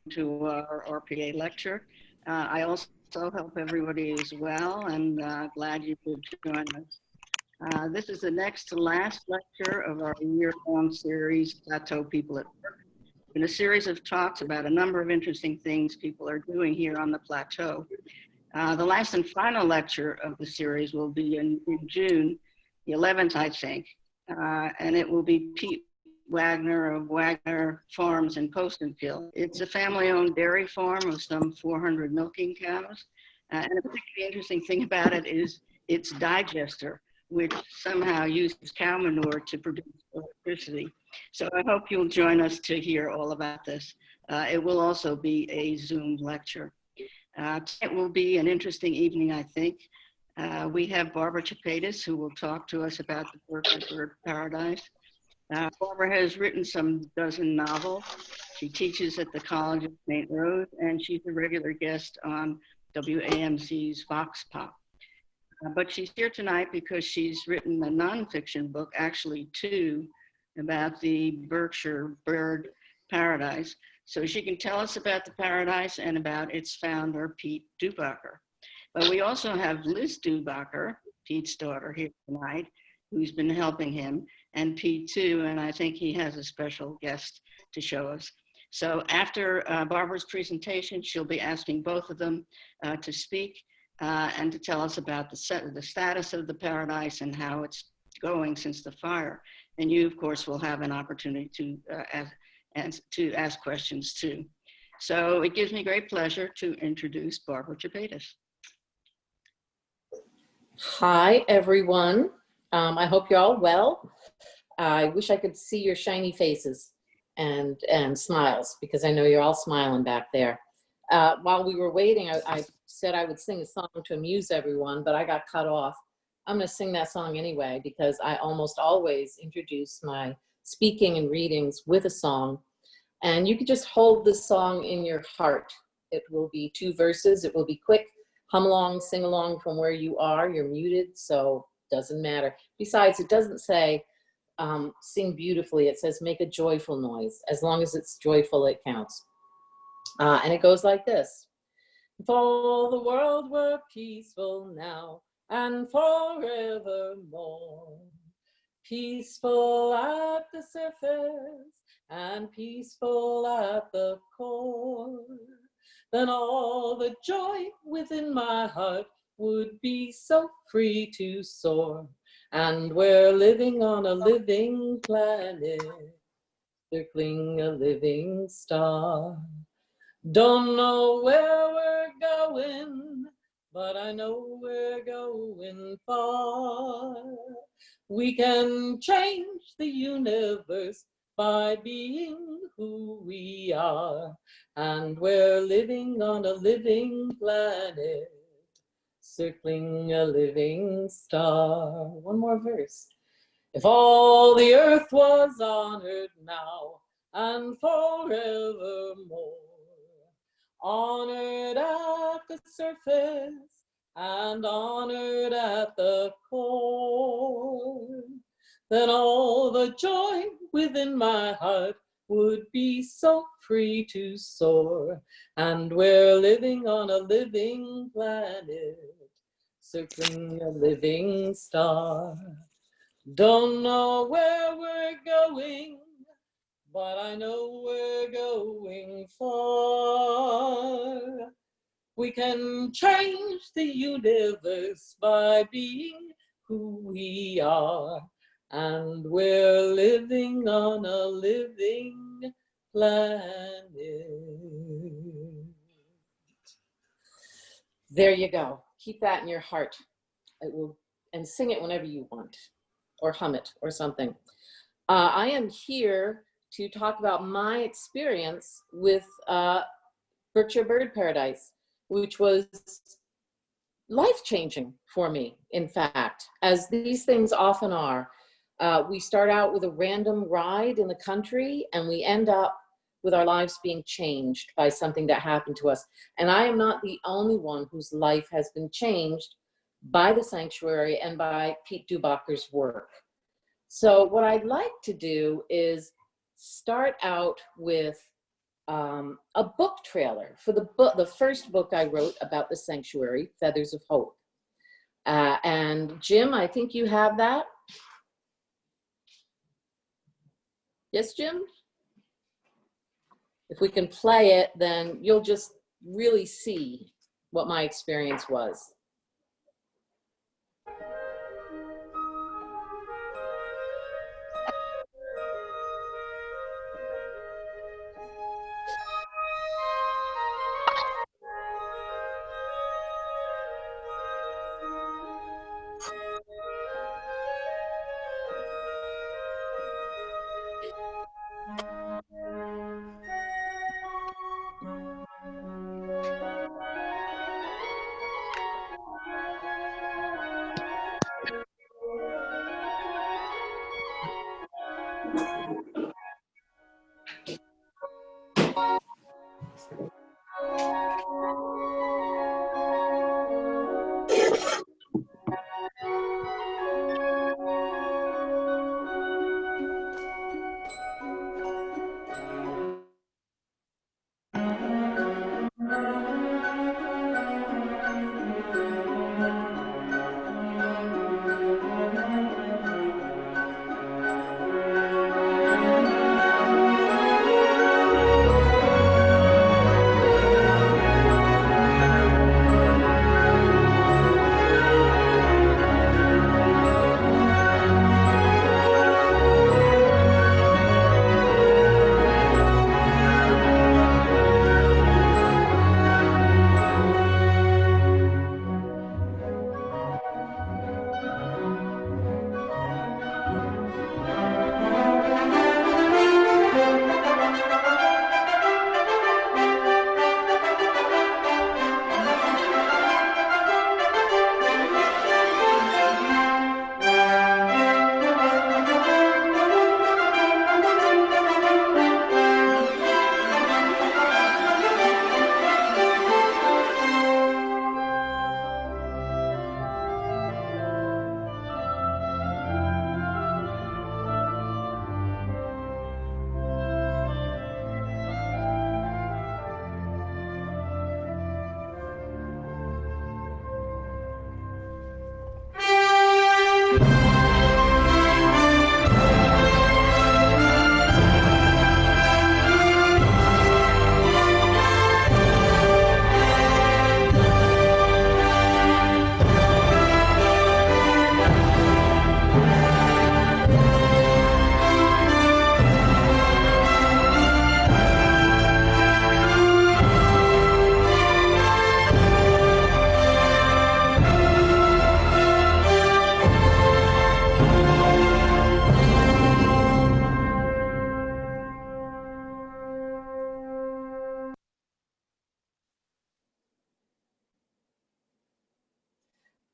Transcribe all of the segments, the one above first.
to our RPA lecture. I also hope everybody is well and glad you could join us. This is the next to last lecture of our year-long series, Plateau People at Work. In a series of talks about a number of interesting things people are doing here on the plateau. The last and final lecture of the series will be in June, the 11th, I think, and it will be Pete Wagner of Wagner Farms in Postonfield. It's a family-owned dairy farm of some 400 milking cows. And a particularly interesting thing about it is its digester, which somehow uses cow manure to produce electricity. So I hope you'll join us to hear all about this. It will also be a Zoom lecture. Tonight will be an interesting evening, I think. We have Barbara Chapatis, who will talk to us about the Berkshire bird paradise. Barbara has written some dozen novels. She teaches at the College of St. Rose, and she's a regular guest on WAMC's Vox Pop. But she's here tonight because she's written a nonfiction book, actually two, about the Berkshire bird paradise. So she can tell us about the paradise and about its founder, Pete Dubacher. But we also have Liz Dubacher, Pete's daughter, here tonight, who's been helping him, and Pete too, and I think he has a special guest to show us. So after Barbara's presentation, she'll be asking both of them to speak and to tell us about the status of the paradise and how it's going since the fire. And you, of course, will have an opportunity to ask questions too. So it gives me great pleasure to introduce Barbara Chapatis. Hi, everyone. I hope you're all well. I wish I could see your shiny faces and smiles, because I know you're all smiling back there. While we were waiting, I said I would sing a song to amuse everyone, but I got cut off. I'm going to sing that song anyway, because I almost always introduce my speaking and readings with a song. And you can just hold the song in your heart. It will be 2 verses. It will be quick. Hum along, sing along from where you are. You're muted, so doesn't matter. Besides, it doesn't say sing beautifully. It says make a joyful noise. As long as it's joyful, it counts. And it goes like this. If all the world were peaceful now and forevermore, peaceful at the surface and peaceful at the core, then all the joy within my heart would be so free to soar. And we're living on a living planet, circling a living star. Don't know where we're going, but I know we're going far. We can change the universe by being who we are. And we're living on a living planet, circling a living star. One more verse. If all the earth was honored now and forevermore, honored at the surface and honored at the core, then all the joy within my heart would be so free to soar. And we're living on a living planet, circling a living star. Don't know where we're going, but I know we're going far. We can change the universe by being who we are. And we're living on a living planet. There you go. Keep that in your heart. It will, and sing it whenever you want, or hum it, or something. I am here to talk about my experience with Berkshire Bird Paradise, which was life-changing for me, in fact, as these things often are. We start out with a random ride in the country, and we end up with our lives being changed by something that happened to us. And I am not the only one whose life has been changed by the sanctuary and by Pete Dubacher's work. So what I'd like to do is start out with a book trailer for the first book I wrote about the sanctuary, Feathers of Hope. And Jim, I think you have that. Yes, Jim? If we can play it, then you'll just really see what my experience was.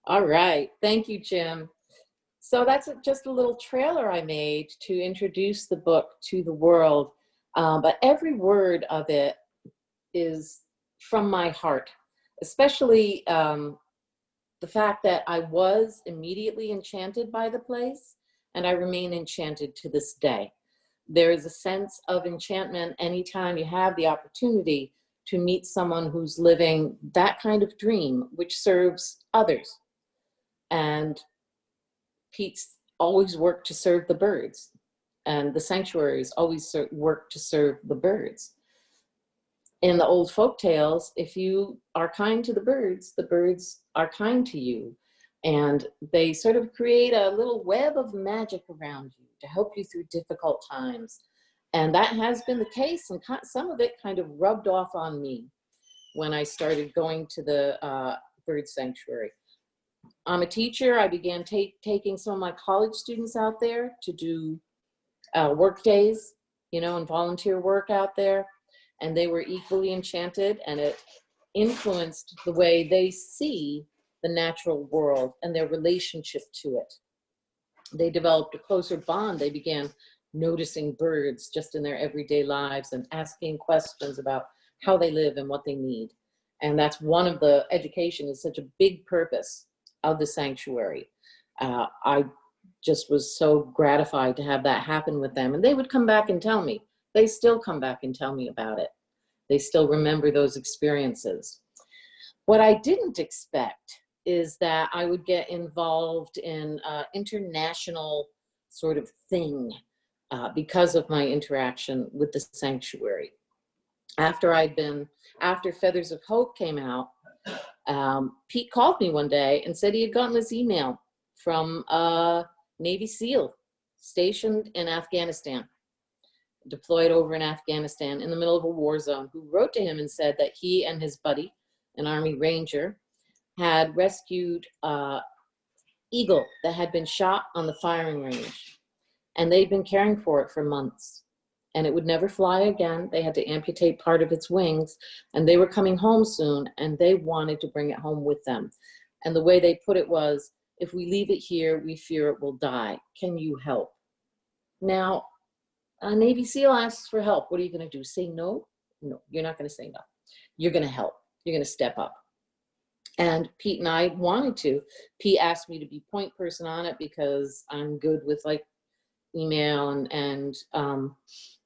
All right, thank you, Jim. So that's just a little trailer I made to introduce the book to the world. But every word of it is from my heart, especially the fact that I was immediately enchanted by the place, and I remain enchanted to this day. There is a sense of enchantment anytime you have the opportunity to meet someone who's living that kind of dream, which serves others. And Pete's always worked to serve the birds, and the sanctuaries always work to serve the birds. In the old folk tales, if you are kind to the birds are kind to you. And they sort of create a little web of magic around you to help you through difficult times. And that has been the case, and some of it kind of rubbed off on me when I started going to the bird sanctuary. I'm a teacher. I began taking some of my college students out there to do work days, you know, and volunteer work out there. And they were equally enchanted, and it influenced the way they see the natural world and their relationship to it. They developed a closer bond. They began noticing birds just in their everyday lives and asking questions about how they live and what they need. And that's one of the education is such a big purpose of the sanctuary. I just was so gratified to have that happen with them. And they would come back and tell me. They still come back and tell me about it. They still remember those experiences. What I didn't expect is that I would get involved in international sort of thing because of my interaction with the sanctuary. After Feathers of Hope came out, Pete called me one day and said he had gotten this email from a Navy SEAL stationed in Afghanistan, deployed over in Afghanistan in the middle of a war zone, who wrote to him and said that he and his buddy, an Army Ranger, had rescued eagle that had been shot on the firing range. And they'd been caring for it for months. And it would never fly again. They had to amputate part of its wings. And they were coming home soon, and they wanted to bring it home with them. And the way they put it was, if we leave it here, we fear it will die. Can you help? Now, a Navy SEAL asks for help. What are you going to do? Say no? No, you're not going to say no. You're going to help. You're going to step up. And Pete and I wanted to. Pete asked me to be point person on it because I'm good with like email and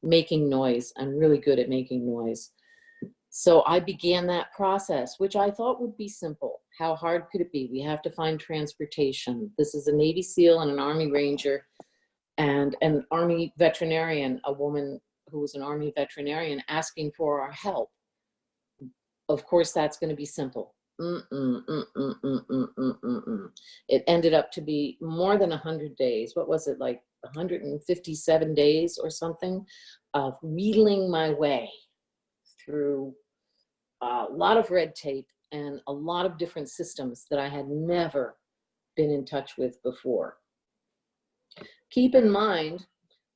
making noise. I'm really good at making noise. So I began that process, which I thought would be simple. How hard could it be? We have to find transportation. This is a Navy SEAL and an Army Ranger and an Army veterinarian, a woman who was an Army veterinarian asking for our help. Of course, that's going to be simple. It ended up to be more than 100 days. What was it, like 157 days or something of wheedling my way through a lot of red tape and a lot of different systems that I had never been in touch with before. Keep in mind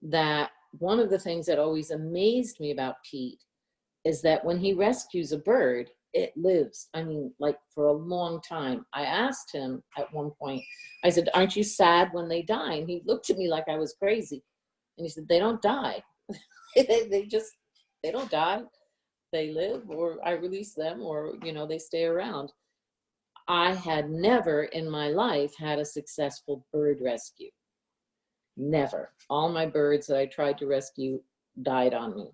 that one of the things that always amazed me about Pete is that when he rescues a bird, it lives. I mean, like for a long time. I asked him at one point, I said, aren't you sad when they die? And he looked at me like I was crazy. And he said, they don't die. they don't die. They live, or I release them, or, you know, they stay around. I had never in my life had a successful bird rescue. Never. All my birds that I tried to rescue died on me.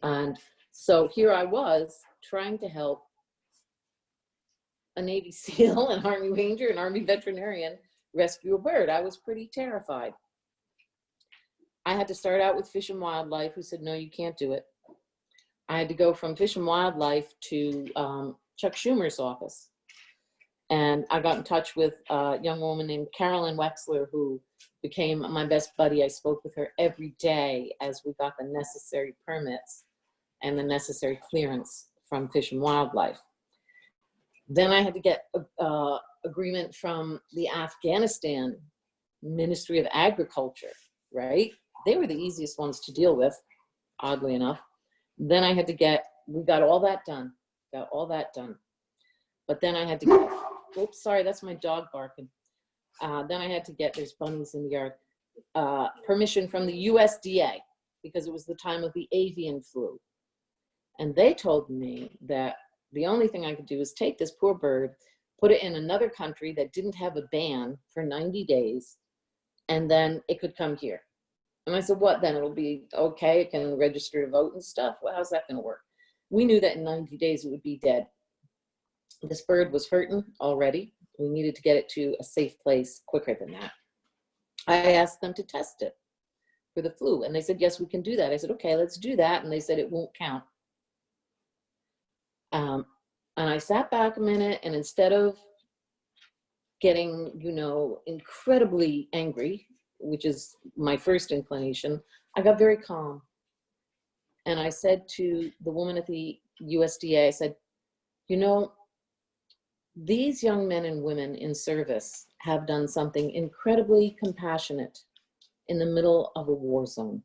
And so here I was trying to help a Navy SEAL, an Army Ranger, an Army veterinarian rescue a bird. I was pretty terrified. I had to start out with Fish and Wildlife, who said, no, you can't do it. I had to go from Fish and Wildlife to Chuck Schumer's office. And I got in touch with a young woman named Carolyn Wexler, who became my best buddy. I spoke with her every day as we got the necessary permits and the necessary clearance from Fish and Wildlife. Then I had to get agreement from the Afghanistan Ministry of Agriculture, right? They were the easiest ones to deal with, oddly enough. Then I had to we got all that done, But then I had to get, oops, sorry, that's my dog barking. Then I had to get, there's bunnies in the yard, permission from the USDA, because it was the time of the avian flu. And they told me that the only thing I could do is take this poor bird, put it in another country that didn't have a ban for 90 days, and then it could come here. And I said, what then? It'll be okay, it can register to vote and stuff? Well, how's that gonna work? We knew that in 90 days it would be dead. This bird was hurting already. We needed to get it to a safe place quicker than that. I asked them to test it for the flu, and they said, yes, we can do that. I said, okay, let's do that. And they said it won't count. And I sat back a minute, and instead of getting, you know, incredibly angry, which is my first inclination, I got very calm. And I said to the woman at the USDA, I said, you know, these young men and women in service have done something incredibly compassionate in the middle of a war zone.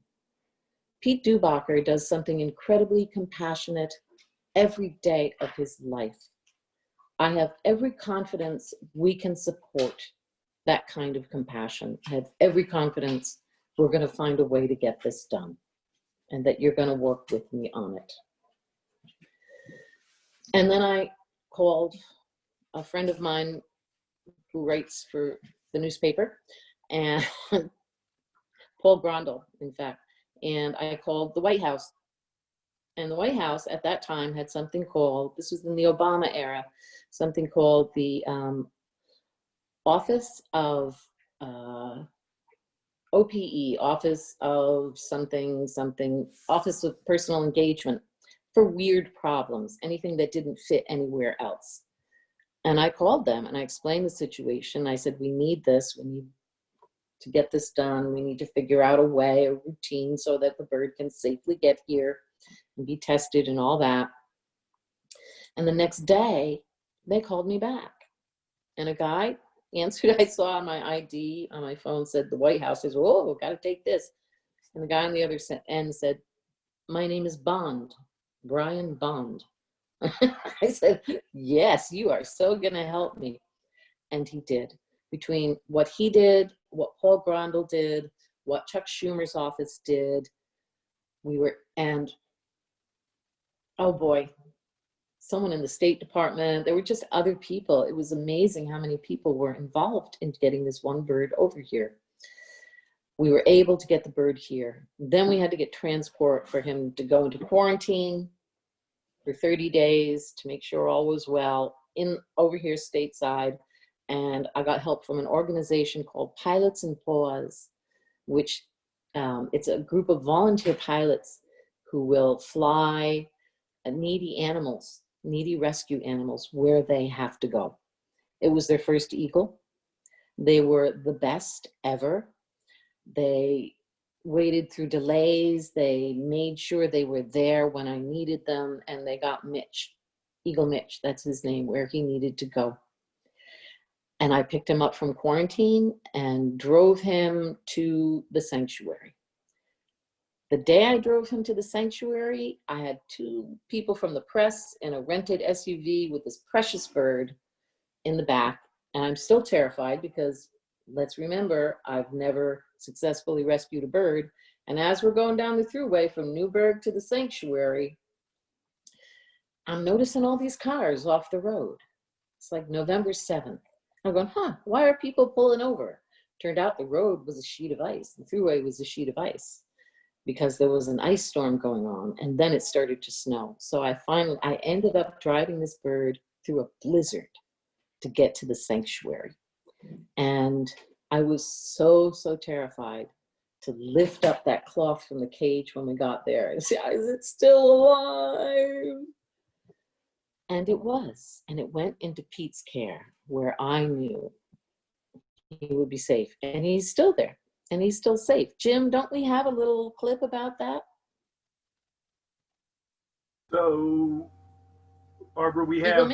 Pete Dubacher does something incredibly compassionate every day of his life. I have every confidence we can support that kind of compassion. I have every confidence we're going to find a way to get this done, and that you're going to work with me on it. And then I called a friend of mine who writes for the newspaper, and Paul Grondel, in fact, and I called the White House. And the White House at that time had something called, this was in the Obama era, something called the Office of OPE, Office of something, Office of Personal Engagement for weird problems, anything that didn't fit anywhere else. And I called them and I explained the situation. I said, we need this, we need to get this done. We need to figure out a way, a routine so that the bird can safely get here and be tested and all that. And the next day they called me back and a guy answered. I saw on my ID on my phone said the White House. I said, oh, got to take this. And the guy on the other end said, my name is Bond, Brian Bond. I said, yes, you are so gonna help me. And he did. Between what he did, what Paul Grondel did, what Chuck Schumer's office did, and oh boy, someone in the State Department, there were just other people. It was amazing how many people were involved in getting this one bird over here. We were able to get the bird here. Then we had to get transport for him to go into quarantine for 30 days to make sure all was well over here stateside. And I got help from an organization called Pilots and Paws, which it's a group of volunteer pilots who will fly needy animals, needy rescue animals where they have to go. It was their first eagle. They were the best ever. They waited through delays. They made sure they were there when I needed them, and they got Mitch, Eagle Mitch, that's his name, where he needed to go. And I picked him up from quarantine and drove him to the sanctuary. The day I drove him to the sanctuary, I had 2 people from the press in a rented SUV with this precious bird in the back. And I'm still terrified because let's remember, I've never successfully rescued a bird. And as we're going down the thruway from Newburgh to the sanctuary, I'm noticing all these cars off the road. It's like November 7th. I'm going, why are people pulling over? Turned out the road was a sheet of ice. The thruway was a sheet of ice because there was an ice storm going on, and then it started to snow. So I ended up driving this bird through a blizzard to get to the sanctuary. And I was so, so terrified to lift up that cloth from the cage when we got there and say, is it still alive? And it was, and it went into Pete's care where I knew he would be safe. And he's still there, and he's still safe. Jim, don't we have a little clip about that? So, Barbara, we have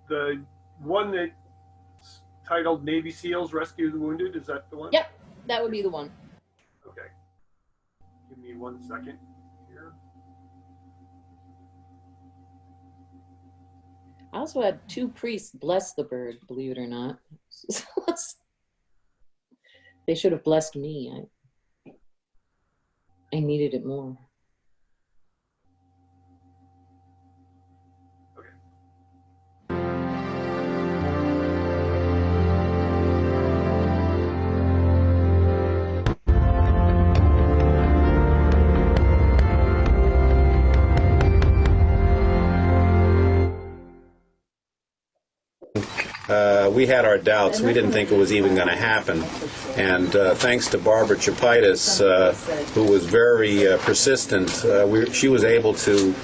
the one that's titled Navy SEALs Rescue the Wounded. Is that the one? Yep, that would be the one. Okay. Give me 1 second here. I also had 2 priests bless the bird, believe it or not. They should have blessed me. I needed it more. We had our doubts. We didn't think it was even going to happen. And thanks to Barbara Chapitis, who was very persistent, she was able to,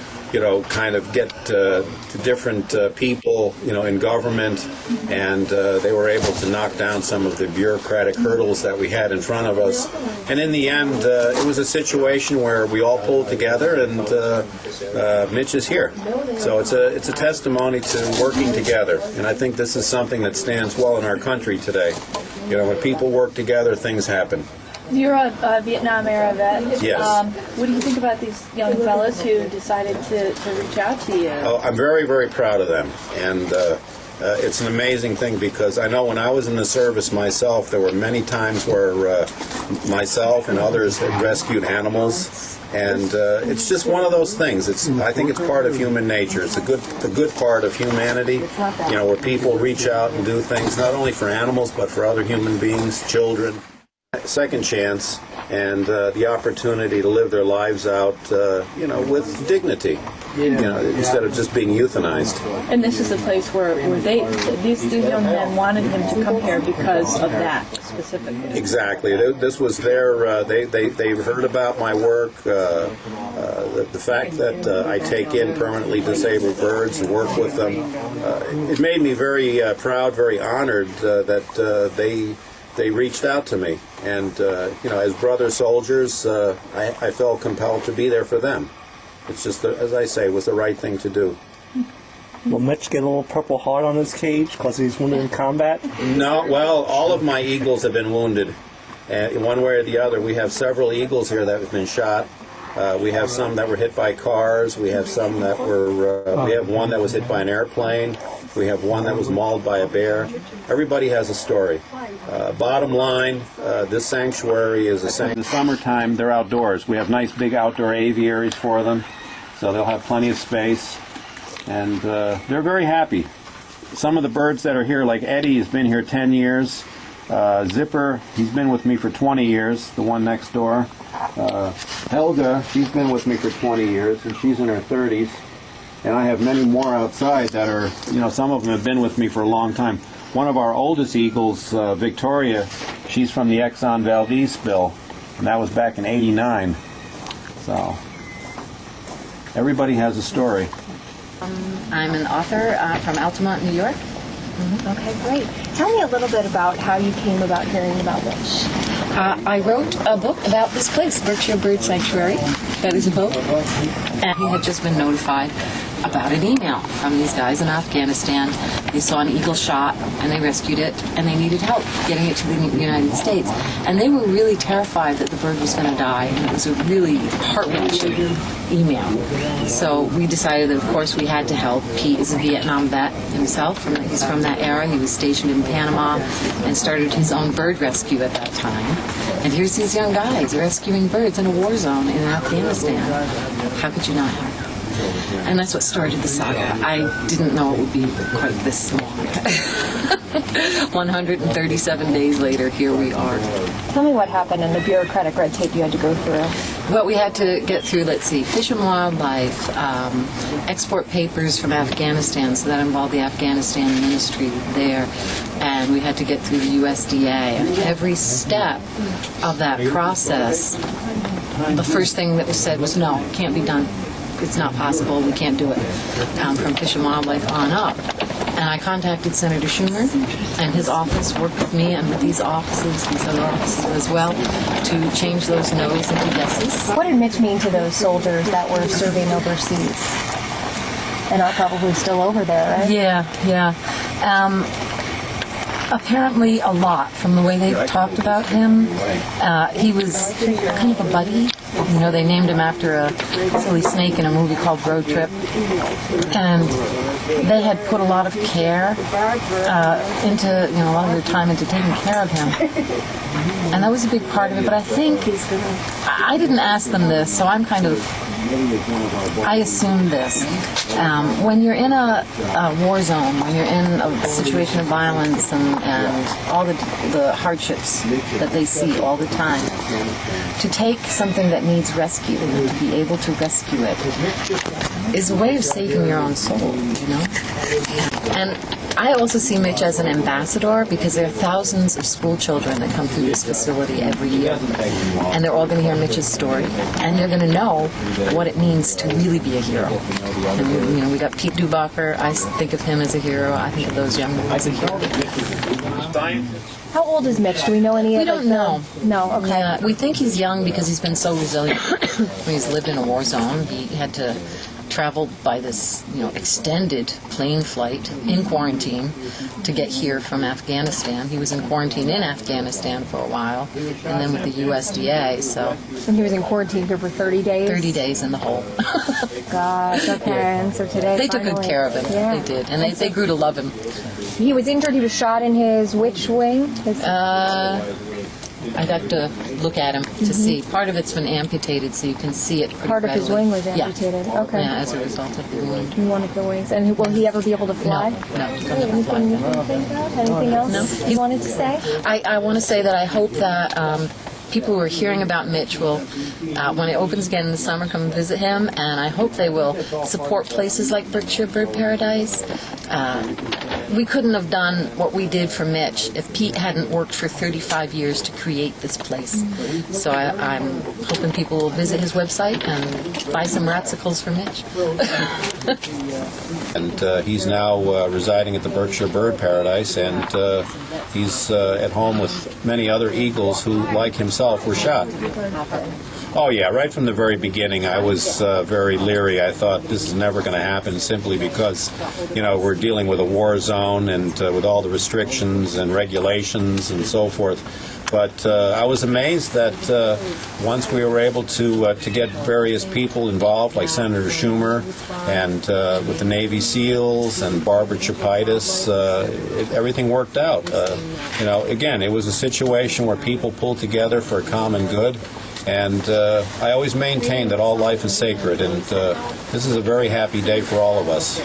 kind of get to different people, in government, and they were able to knock down some of the bureaucratic hurdles that we had in front of us. And in the end, it was a situation where we all pulled together, and Mitch is here. So it's a testimony to working together, and I think this is something that stands well in our country today. When people work together, things happen. You're a Vietnam era vet. Yes. What do you think about these young fellows who decided to reach out to you? Oh, I'm very, very proud of them. And it's an amazing thing because I know when I was in the service myself, there were many times where myself and others had rescued animals. And it's just one of those things. I think it's part of human nature. It's a good part of humanity, where people reach out and do things not only for animals but for other human beings, children. Second chance, and the opportunity to live their lives out, with dignity, instead of just being euthanized. And this is a place where these young men wanted him to come here because of that specifically. Exactly. This was their. They heard about my work. The fact that I take in permanently disabled birds and work with them. It made me very proud, very honored that they reached out to me, and as brother soldiers, I felt compelled to be there for them. It's just, as I say, it was the right thing to do. Will Mitch get a little Purple Heart on his cage because he's wounded in combat? No, well, all of my eagles have been wounded, in one way or the other. We have several eagles here that have been shot. We have some that were hit by cars. We have some that were. We have one that was hit by an airplane. We have one that was mauled by a bear. Everybody has a story. Bottom line, this sanctuary is a sanctuary. In the summertime, they're outdoors. We have nice big outdoor aviaries for them, so they'll have plenty of space, and they're very happy. Some of the birds that are here, like Eddie, has been here 10 years. Zipper, he's been with me for 20 years, the one next door. Helga, she's been with me for 20 years, and she's in her 30s. And I have many more outside that are, some of them have been with me for a long time. One of our oldest eagles, Victoria, she's from the Exxon Valdez spill, and that was back in '89. So, everybody has a story. I'm an author from Altamont, New York. Okay, great. Tell me a little bit about how you came about hearing about Mitch. I wrote a book about this place, Berkshire Bird Sanctuary. That is a book. And he had just been notified about an email from these guys in Afghanistan. They saw an eagle shot, and they rescued it, and they needed help getting it to the United States. And they were really terrified that the bird was going to die, and it was a really heart-wrenching email. So we decided that, of course, we had to help. Pete is a Vietnam vet himself, and he's from that era. He was stationed in Panama and started his own bird rescue at that time. And here's these young guys rescuing birds in a war zone in Afghanistan. How could you not help? And that's what started the saga. I didn't know it would be quite this long. 137 days later, here we are. Tell me what happened and the bureaucratic red tape you had to go through. Well, we had to get through, let's see, Fish and Wildlife, export papers from Afghanistan, so that involved the Afghanistan ministry there, and we had to get through the USDA. And every step of that process, the first thing that was said was, no, it can't be done. It's not possible. We can't do it. From Fish and Wildlife on up. And I contacted Senator Schumer, and his office worked with me and with these offices, these other offices as well, to change those no's into yeses. What did Mitch mean to those soldiers that were serving overseas and are probably still over there, right? Yeah. Apparently a lot from the way they talked about him. He was kind of a buddy. They named him after a silly snake in a movie called Road Trip. And they had put a lot of care into, a lot of their time into taking care of him. And that was a big part of it. But I think, I didn't ask them this, so I assumed this. When you're in a war zone, when you're in a situation of violence and all the hardships that they see all the time, to take something that needs rescue and to be able to rescue it is a way of saving your own soul, And I also see Mitch as an ambassador because there are thousands of school children that come through this facility every year. And they're all going to hear Mitch's story. And they're going to know what it means to really be a hero. And we got Pete Dubacher. I think of him as a hero. I think of those young men as a hero. How old is Mitch? Do we know any? We don't know. No, okay. Yeah, we think he's young because he's been so resilient. He's lived in a war zone. He had to travel by this, extended plane flight in quarantine to get here from Afghanistan. He was in quarantine in Afghanistan for a while, and then with the USDA, so... And he was in quarantine here for 30 days? 30 days in the hole. Gosh, okay. Yeah. And so today, they took good care of him. Yeah. They did. And they grew to love him. He was injured. He was shot in his which wing? I got to look at him to see. Part of it's been amputated, so you can see it pretty Part of his readily. wing was amputated. Yeah. Okay. Yeah, as a result of the wound. One of the wings. And will he ever be able to fly? No, he'll never Anything you fly. can think of? Anything else No. you wanted to say? I want to say that I hope that people who are hearing about Mitch will, when it opens again in the summer, come and visit him, and I hope they will support places like Berkshire Bird Paradise. We couldn't have done what we did for Mitch if Pete hadn't worked for 35 years to create this place. So I'm hoping people will visit his website and buy some ratsicles for Mitch. And he's now residing at the Berkshire Bird Paradise, and he's at home with many other eagles who, like himself, were shot. Oh yeah, right from the very beginning I was very leery. I thought this is never going to happen simply because, you know, we're dealing with a war zone and with all the restrictions and regulations and so forth. But I was amazed that once we were able to get various people involved, like Senator Schumer, and with the Navy SEALs and Barbara Chapaitis, everything worked out. You know, again, it was a situation where people pulled together for a common good. And I always maintain that all life is sacred, and this is a very happy day for all of us.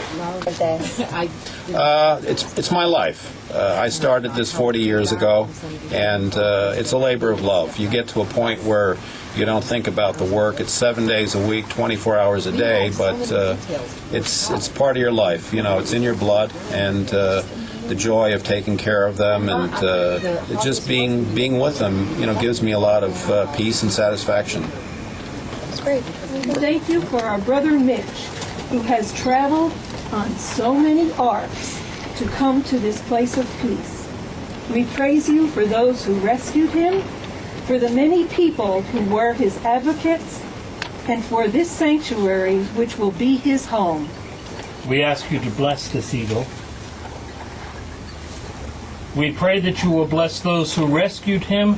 It's my life. I started this 40 years ago, and it's a labor of love. You get to a point where you don't think about the work. It's 7 days a week, 24 hours a day, but it's part of your life. You know, it's in your blood, and the joy of taking care of them and just being with them, you know, gives me a lot of peace and satisfaction. That's great. Thank you for our brother Mitch, who has traveled on so many arcs to come to this place of peace. We praise you for those who rescued him, for the many people who were his advocates, and for this sanctuary which will be his home. We ask you to bless this eagle. We pray that you will bless those who rescued him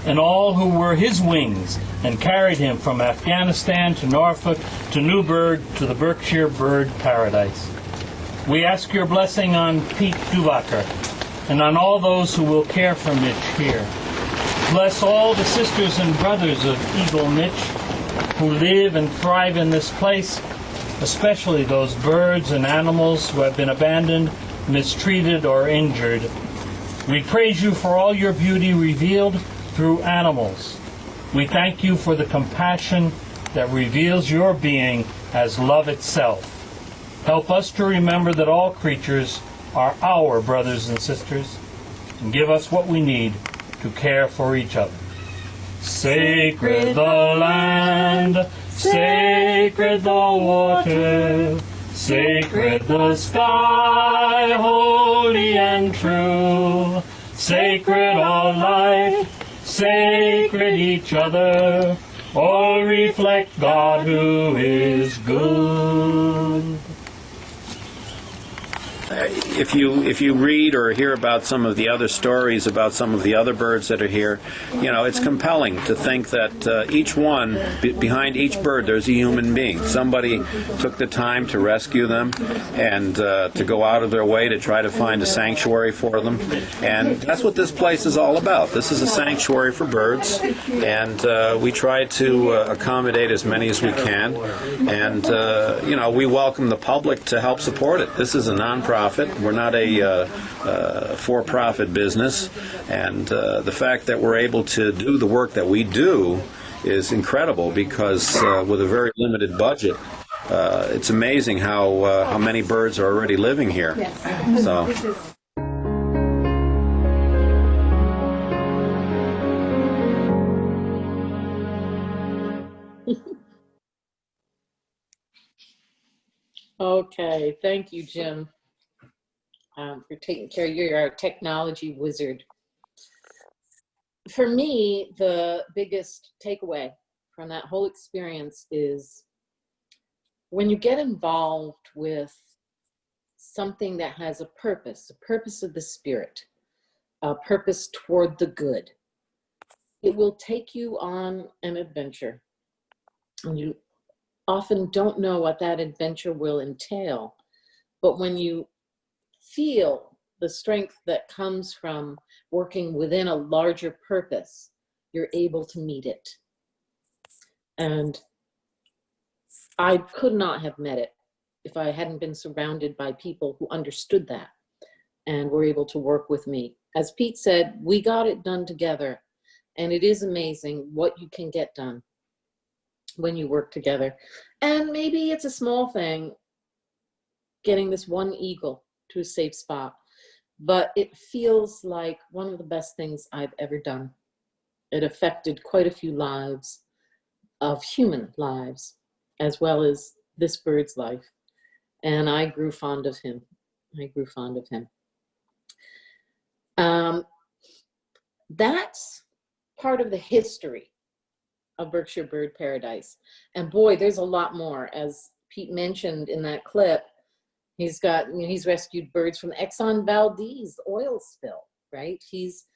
and all who were his wings and carried him from Afghanistan to Norfolk to Newburgh to the Berkshire Bird Paradise. We ask your blessing on Pete Dubacher and on all those who will care for Mitch here. Bless all the sisters and brothers of Eagle Mitch who live and thrive in this place, especially those birds and animals who have been abandoned, mistreated, or injured. We praise you for all your beauty revealed through animals. We thank you for the compassion that reveals your being as love itself. Help us to remember that all creatures are our brothers and sisters, and give us what we need to care for each other. Sacred the land, sacred the water, sacred the sky, holy and true. Sacred all life, sacred each other, all reflect God who is good. If you read or hear about some of the other stories about some of the other birds that are here, you know, it's compelling to think that each one, behind each bird, there's a human being. Somebody took the time to rescue them and to go out of their way to try to find a sanctuary for them. And that's what this place is all about. This is a sanctuary for birds, and we try to accommodate as many as we can. And, you know, we welcome the public to help support it. This is a nonprofit. We're not a for-profit business, and the fact that we're able to do the work that we do is incredible because with a very limited budget, it's amazing how many birds are already living here. So. Okay, thank you, Jim, for taking care. You're our technology wizard. For me, the biggest takeaway from that whole experience is when you get involved with something that has a purpose of the spirit, a purpose toward the good, it will take you on an adventure. And you often don't know what that adventure will entail. But when you feel the strength that comes from working within a larger purpose, you're able to meet it. And I could not have met it if I hadn't been surrounded by people who understood that and were able to work with me. As Pete said, we got it done together. And it is amazing what you can get done when you work together. And maybe it's a small thing, getting this one eagle to a safe spot, but it feels like one of the best things I've ever done. It affected quite a few lives, of human lives, as well as this bird's life. And I grew fond of him. I grew fond of him. That's part of the history of Berkshire Bird Paradise. And boy, there's a lot more. As Pete mentioned in that clip, he's rescued birds from Exxon Valdez oil spill, right? He's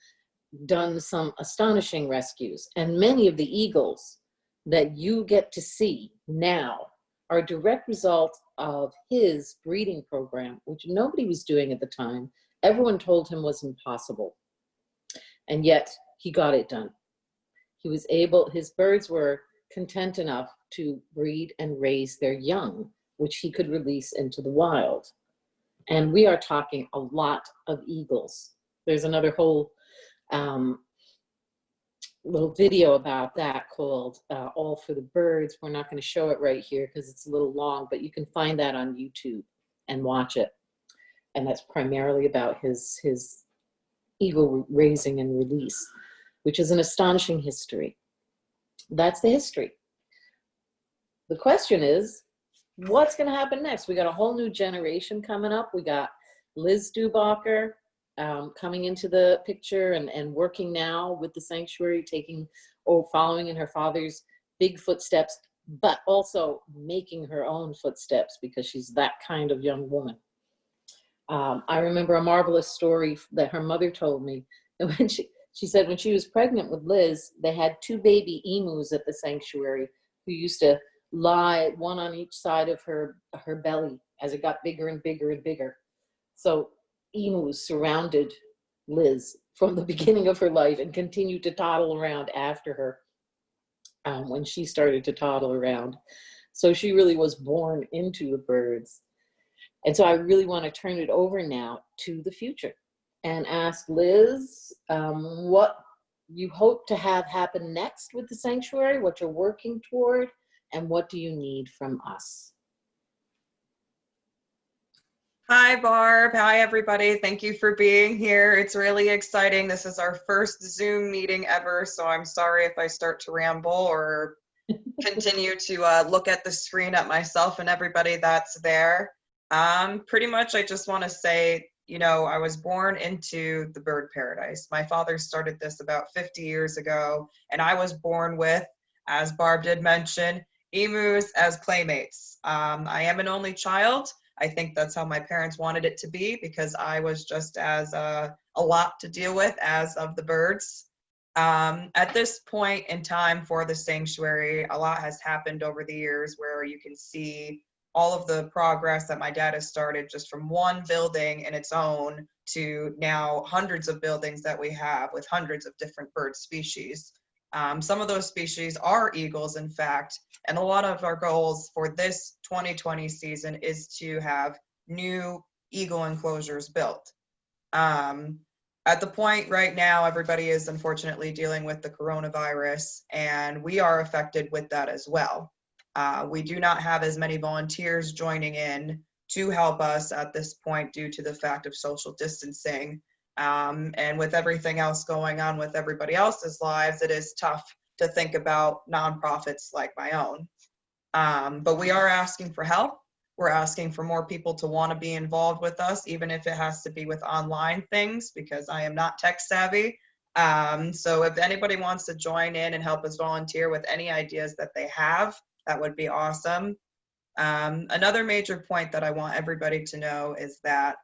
done some astonishing rescues. And many of the eagles that you get to see now are a direct result of his breeding program, which nobody was doing at the time. Everyone told him was impossible. And yet he got it done. He was able, his birds were content enough to breed and raise their young, which he could release into the wild. And we are talking a lot of eagles. There's another whole little video about that called All for the Birds. We're not going to show it right here because it's a little long, but you can find that on YouTube and watch it. And that's primarily about his eagle raising and release, which is an astonishing history. That's the history. The question is, what's going to happen next? We got a whole new generation coming up. We got Liz Dubacher coming into the picture and working now with the sanctuary, following in her father's big footsteps, but also making her own footsteps because she's that kind of young woman. I remember a marvelous story that her mother told me. And when she said when she was pregnant with Liz, they had 2 baby emus at the sanctuary who used to lie one on each side of her belly as it got bigger and bigger and bigger. So emus surrounded Liz from the beginning of her life and continued to toddle around after her when she started to toddle around. So she really was born into the birds. And so I really want to turn it over now to the future and ask Liz what you hope to have happen next with the sanctuary, what you're working toward, and what do you need from us? Hi, Barb. Hi, everybody. Thank you for being here. It's really exciting. This is our first Zoom meeting ever, so I'm sorry if I start to ramble or continue to look at the screen at myself and everybody that's there. Pretty much, I just want to say, you know, I was born into the bird paradise. My father started this about 50 years ago, and I was born with, as Barb did mention, emus as playmates. I am an only child. I think that's how my parents wanted it to be because I was just as a lot to deal with as of the birds. At this point in time for the sanctuary, a lot has happened over the years where you can see all of the progress that my dad has started just from one building in its own to now hundreds of buildings that we have with hundreds of different bird species. Some of those species are eagles, in fact, and a lot of our goals for this 2020 season is to have new eagle enclosures built. At the point right now, everybody is unfortunately dealing with the coronavirus, and we are affected with that as well. We do not have as many volunteers joining in to help us at this point due to the fact of social distancing. And with everything else going on with everybody else's lives, it is tough to think about nonprofits like my own. But we are asking for help. We're asking for more people to want to be involved with us, even if it has to be with online things, because I am not tech savvy. So if anybody wants to join in and help us volunteer with any ideas that they have, that would be awesome. Another major point that I want everybody to know is that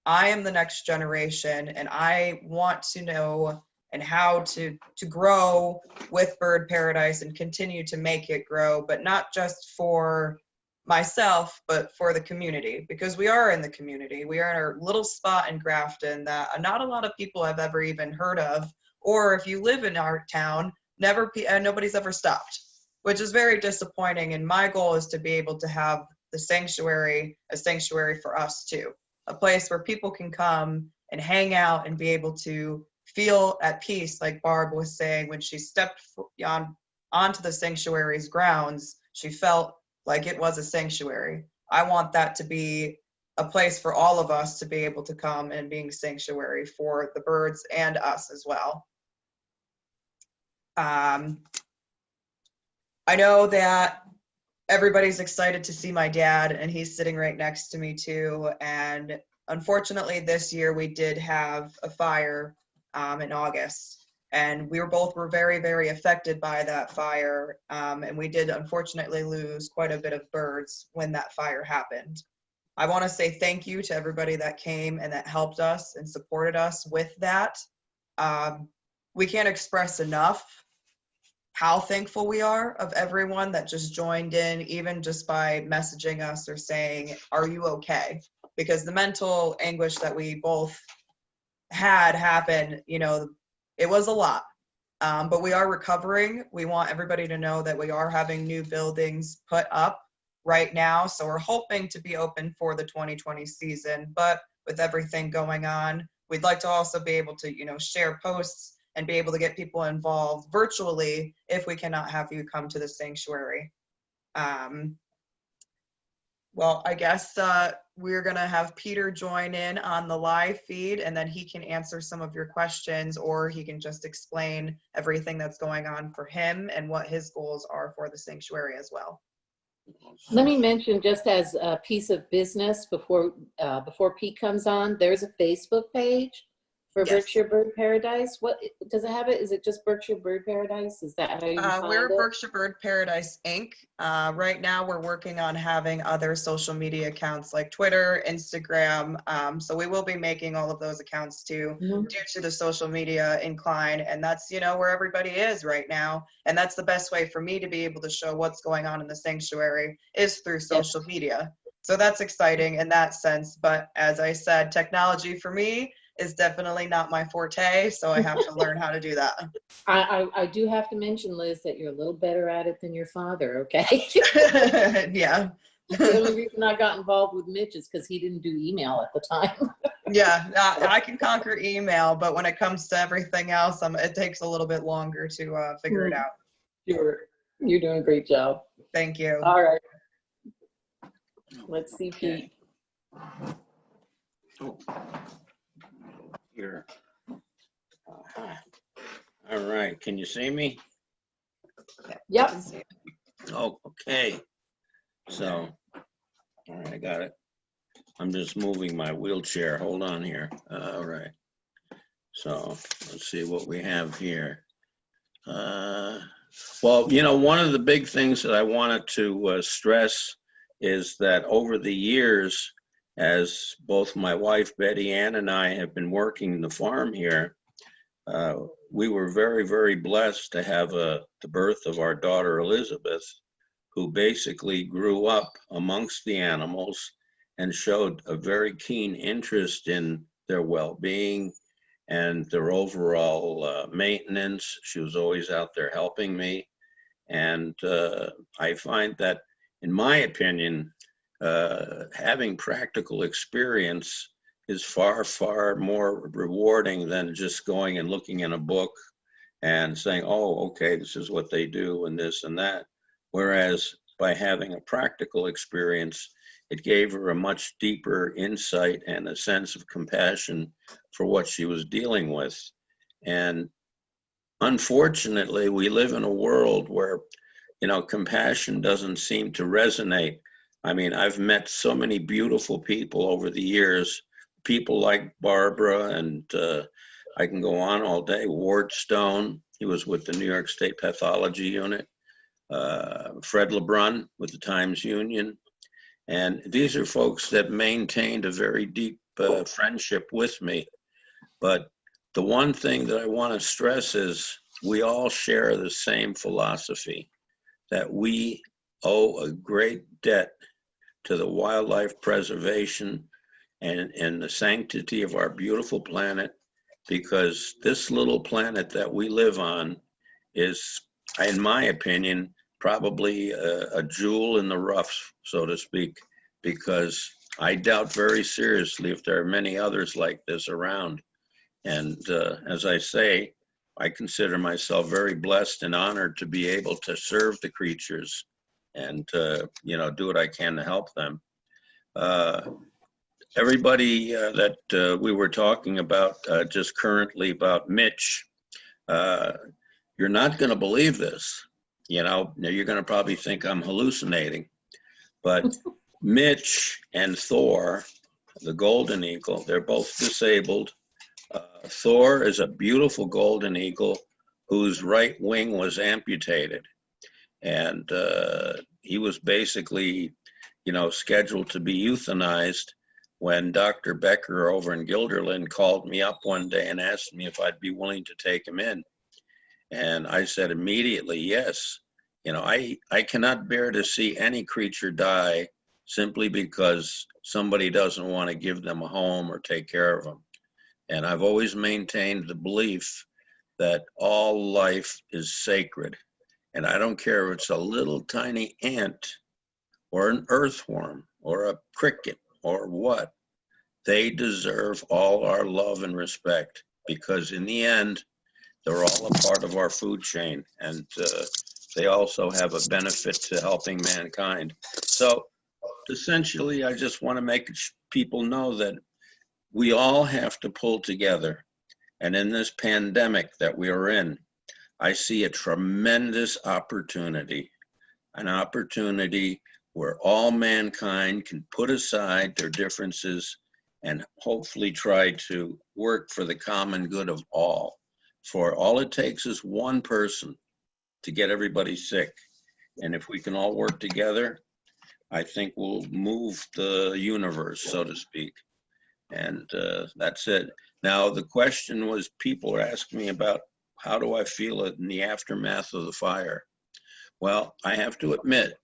I am the next generation, and I want to know and how to grow with Bird Paradise and continue to make it grow, but not just for myself, but for the community, because we are in the community. We are in our little spot in Grafton that not a lot of people have ever even heard of, or if you live in our town, nobody's ever stopped, which is very disappointing. And my goal is to be able to have the sanctuary, a sanctuary for us too, a place where people can come and hang out and be able to feel at peace, like Barb was saying, when she stepped onto the sanctuary's grounds, she felt like it was a sanctuary. I want that to be a place for all of us to be able to come and being sanctuary for the birds and us as well. I know that everybody's excited to see my dad, and he's sitting right next to me too. And unfortunately, this year we did have a fire in August, and we were very, very affected by that fire. And we did unfortunately lose quite a bit of birds when that fire happened. I want to say thank you to everybody that came and that helped us and supported us with that. We can't express enough how thankful we are of everyone that just joined in, even just by messaging us or saying, "Are you okay?" Because the mental anguish that we both had happen, you know, it was a lot. But we are recovering. We want everybody to know that we are having new buildings put up right now. So we're hoping to be open for the 2020 season. But with everything going on, we'd like to also be able to, you know, share posts and be able to get people involved virtually if we cannot have you come to the sanctuary. Well, I guess we're gonna have Peter join in on the live feed, and then he can answer some of your questions, or he can just explain everything that's going on for him and what his goals are for the sanctuary as well. Let me mention, just as a piece of business before Pete comes on, there's a Facebook page for Yes. Berkshire Bird Paradise. What does it have? Is it just Berkshire Bird Paradise? Is that how you find We're it? Berkshire Bird Paradise, Inc. Right now, we're working on having other social media accounts like Twitter, Instagram. So we will be making all of those accounts too, due to the social media incline. And that's, you know, where everybody is right now. And that's the best way for me to be able to show what's going on in the sanctuary is through social media. So that's exciting in that sense. But as I said, technology for me is definitely not my forte, so I have to learn how to do that. I do have to mention, Liz, that you're a little better at it than your father, okay? Yeah. The only reason I got involved with Mitch is because he didn't do email at the time. Yeah, I can conquer email, but when it comes to everything else, it takes a little bit longer to figure it out. You're doing a great job. Thank you. All right. Let's see, Pete. Here. All right, can you see me? Yep. Oh, okay. So, all right, I got it. I'm just moving my wheelchair. Hold on here. All right. So let's see what we have here. Well, you know, one of the big things that I wanted to stress is that over the years, as both my wife Betty Ann and I have been working the farm here, we were very, very blessed to have the birth of our daughter Elizabeth, who basically grew up amongst the animals and showed a very keen interest in their well-being and their overall maintenance. She was always out there helping me. And I find that, in my opinion, having practical experience is far, far more rewarding than just going and looking in a book and saying, oh, okay, this is what they do and this and that. Whereas by having a practical experience, it gave her a much deeper insight and a sense of compassion for what she was dealing with. And unfortunately, we live in a world where, you know, compassion doesn't seem to resonate. I mean, I've met so many beautiful people over the years, people like Barbara, and I can go on all day. Ward Stone, he was with the New York State Pathology Unit. Fred LeBrun with the Times Union. And these are folks that maintained a very deep friendship with me. But the one thing that I want to stress is we all share the same philosophy, that we owe a great debt to the wildlife preservation and the sanctity of our beautiful planet, because this little planet that we live on is, in my opinion, probably a jewel in the rough, so to speak, because I doubt very seriously if there are many others like this around. And as I say, I consider myself very blessed and honored to be able to serve the creatures and, do what I can to help them. Everybody that we were talking about just currently about Mitch, you're not going to believe this. You're going to probably think I'm hallucinating. But Mitch and Thor, the golden eagle, they're both disabled. Thor is a beautiful golden eagle whose right wing was amputated. And he was basically, scheduled to be euthanized when Dr. Becker over in Guilderland called me up one day and asked me if I'd be willing to take him in. And I said immediately, yes. I cannot bear to see any creature die simply because somebody doesn't want to give them a home or take care of them. And I've always maintained the belief that all life is sacred. And I don't care if it's a little tiny ant or an earthworm or a cricket or what. They deserve all our love and respect because in the end, they're all a part of our food chain. And they also have a benefit to helping mankind. So essentially, I just want to make people know that we all have to pull together. And in this pandemic that we are in, I see a tremendous opportunity, an opportunity where all mankind can put aside their differences and hopefully try to work for the common good of all. For all it takes is one person to get everybody sick. And if we can all work together, I think we'll move the universe, so to speak. And that's it. Now, the question was, people are asking me about how do I feel in the aftermath of the fire? Well, I have to admit,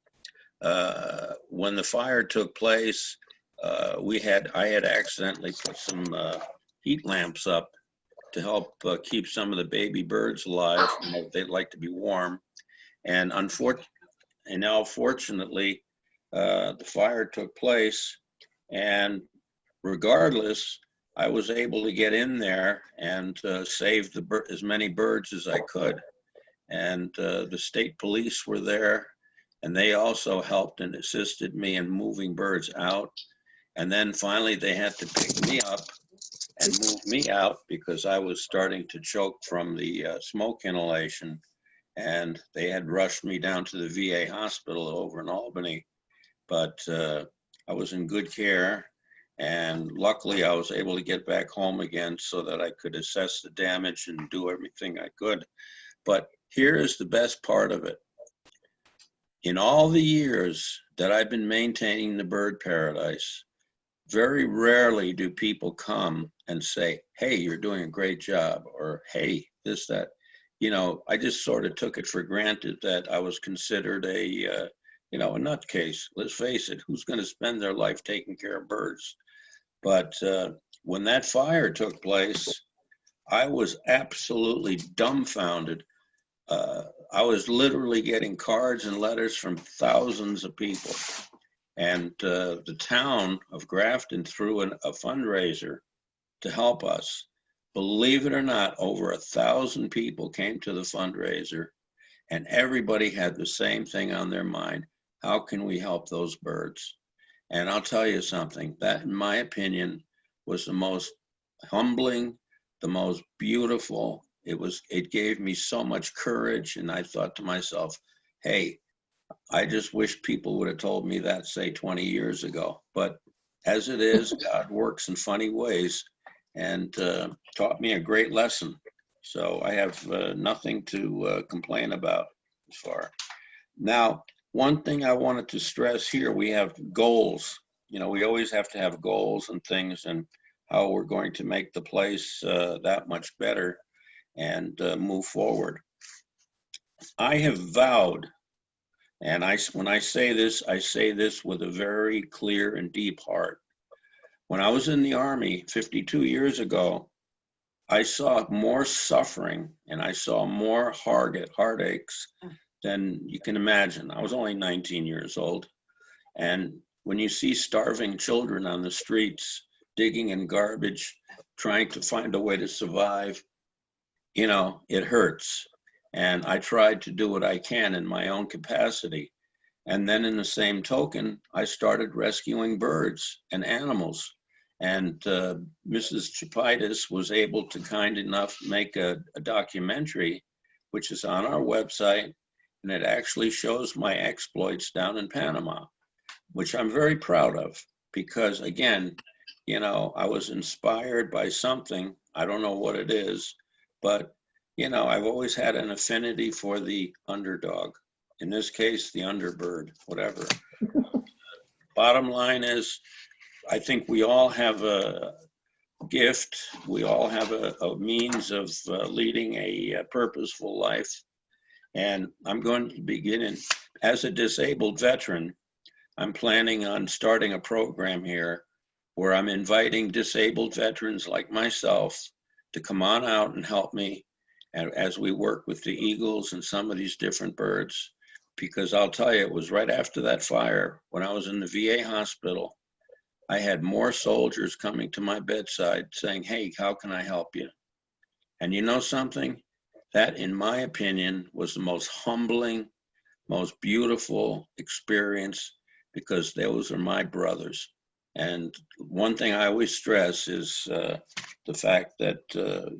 when the fire took place, I had accidentally put some heat lamps up to help keep some of the baby birds alive. They'd like to be warm. And now, fortunately, the fire took place, and regardless, I was able to get in there and save as many birds as I could. And the state police were there, and they also helped and assisted me in moving birds out. And then finally, they had to pick me up and move me out because I was starting to choke from the smoke inhalation. And they had rushed me down to the VA hospital over in Albany. But I was in good care. And luckily, I was able to get back home again so that I could assess the damage and do everything I could. But here is the best part of it. In all the years that I've been maintaining the bird paradise, very rarely do people come and say, hey, you're doing a great job, or hey, this, that. I just sort of took it for granted that I was considered a nutcase. Let's face it, who's going to spend their life taking care of birds? But when that fire took place, I was absolutely dumbfounded. I was literally getting cards and letters from thousands of people. And the town of Grafton threw a fundraiser to help us. Believe it or not, over 1,000 people came to the fundraiser, and everybody had the same thing on their mind. How can we help those birds? And I'll tell you something, that in my opinion was the most humbling, the most beautiful. It gave me so much courage. And I thought to myself, hey, I just wish people would have told me that, say, 20 years ago. But as it is, God works in funny ways and taught me a great lesson. So I have nothing to complain about as far. Now, one thing I wanted to stress here, we have goals. We always have to have goals and things and how we're going to make the place that much better and move forward. I have vowed, and when I say this with a very clear and deep heart. When I was in the Army 52 years ago, I saw more suffering and I saw more heartaches than you can imagine. I was only 19 years old. And when you see starving children on the streets, digging in garbage, trying to find a way to survive, you know, it hurts. And I tried to do what I can in my own capacity. And then in the same token, I started rescuing birds and animals. And Mrs. Chapitis was able to kind enough make a documentary, which is on our website, and it actually shows my exploits down in Panama, which I'm very proud of, because again, you know, I was inspired by something. I don't know what it is, but you know, I've always had an affinity for the underdog. In this case, the underbird, whatever. Bottom line is, I think we all have a gift. We all have a means of leading a purposeful life. And I'm going to begin in, as a disabled veteran, I'm planning on starting a program here where I'm inviting disabled veterans like myself to come on out and help me as we work with the eagles and some of these different birds. Because I'll tell you, it was right after that fire, when I was in the VA hospital, I had more soldiers coming to my bedside saying, hey, how can I help you? And you know something? That, in my opinion, was the most humbling, most beautiful experience, because those are my brothers. And one thing I always stress is the fact that,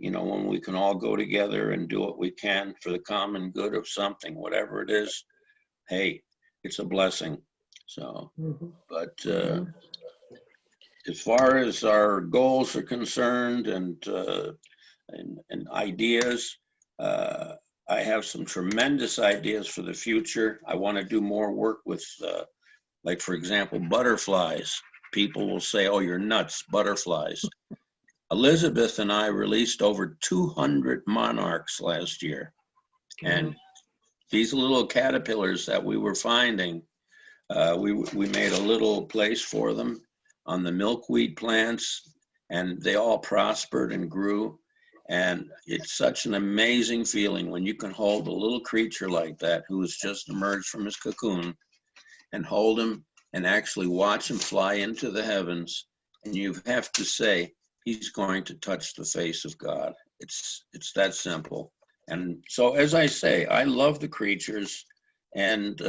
you know, when we can all go together and do what we can for the common good of something, whatever it is, hey, it's a blessing. So, but as far as our goals are concerned and ideas, I have some tremendous ideas for the future. I want to do more work with, like, for example, butterflies. People will say, oh, you're nuts, butterflies. Elizabeth and I released over 200 monarchs last year. And these little caterpillars that we were finding, we made a little place for them on the milkweed plants, and they all prospered and grew. And it's such an amazing feeling when you can hold a little creature like that who has just emerged from his cocoon and hold him and actually watch him fly into the heavens. And you have to say, he's going to touch the face of God. It's that simple. And so, as I say, I love the creatures, and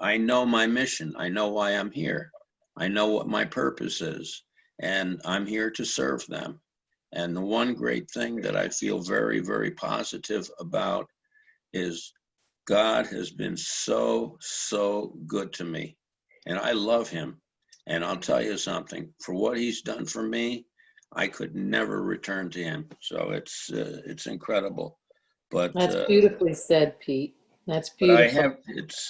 I know my mission. I know why I'm here. I know what my purpose is, and I'm here to serve them. And the one great thing that I feel very, very positive about is God has been so, so good to me, and I love him. And I'll tell you something, for what he's done for me, I could never return to him. So it's incredible. But That's beautifully said, Pete. That's but beautiful.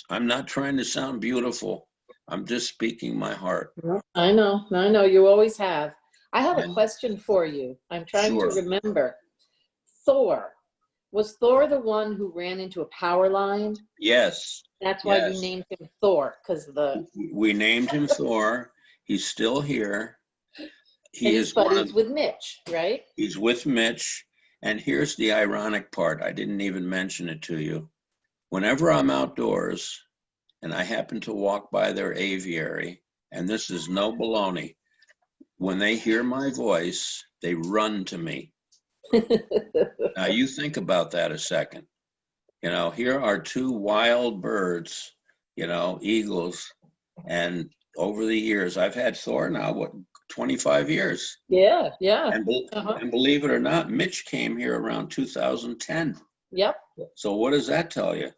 I'm not trying to sound beautiful. I'm just speaking my heart. I know, you always have. I have a question for you. I'm trying to remember. Thor. Was Thor the one who ran into a power line? Yes. That's why you named him Thor, because we named him Thor. He's still here. He's buddies with Mitch, right? He's with Mitch. And here's the ironic part. I didn't even mention it to you. Whenever I'm outdoors and I happen to walk by their aviary, and this is no baloney, when they hear my voice, they run to me. Now you think about that a second. You know, here are two wild birds, you know, eagles. And over the years, I've had Thor now, 25 years. Yeah. And believe it or not, Mitch came here around 2010. Yep. So what does that tell you?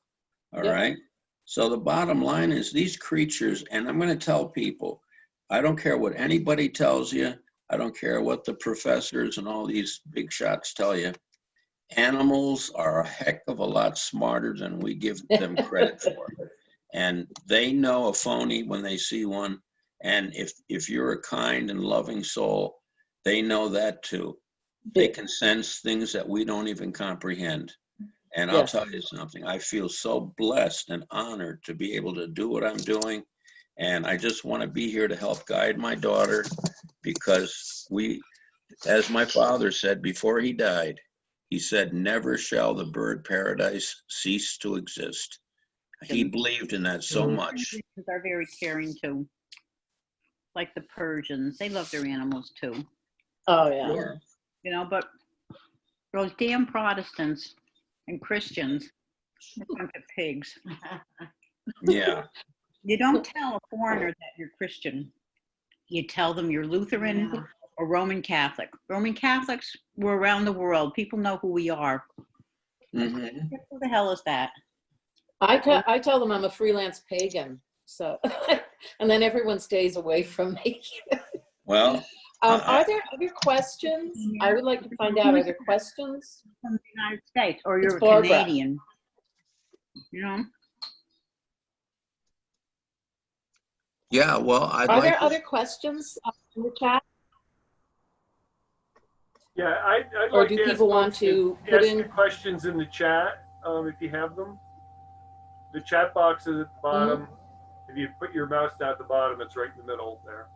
All right. So the bottom line is these creatures, and I'm going to tell people, I don't care what anybody tells you. I don't care what the professors and all these big shots tell you. Animals are a heck of a lot smarter than we give them credit for. And they know a phony when they see one. And if you're a kind and loving soul, they know that too. They can sense things that we don't even comprehend. And I'll tell you something, I feel so blessed and honored to be able to do what I'm doing. And I just want to be here to help guide my daughter, because as my father said before he died, he said, never shall the bird paradise cease to exist. He believed in that so much. They're very caring too. Like the Persians, they love their animals too. Oh yeah. Sure. You know, but those damn Protestants and Christians, they're a bunch of pigs. Yeah. You don't tell a foreigner that you're Christian. You tell them you're Lutheran or Roman Catholic. Roman Catholics were around the world. People know who we are. Mm-hmm. Who the hell is that? I tell them I'm a freelance pagan. So, and then everyone stays away from me. Well, are there other questions? I would like to find out, are there questions? From the United States, or you're a Barbara. Canadian. You know? yeah, well, I'd Are like there to, other questions in the chat? Yeah, I'd Or like do to ask people want folks to put ask in? your questions in the chat if you have them. The chat box is at the bottom. If you put your mouse down at the bottom, it's right in the middle there.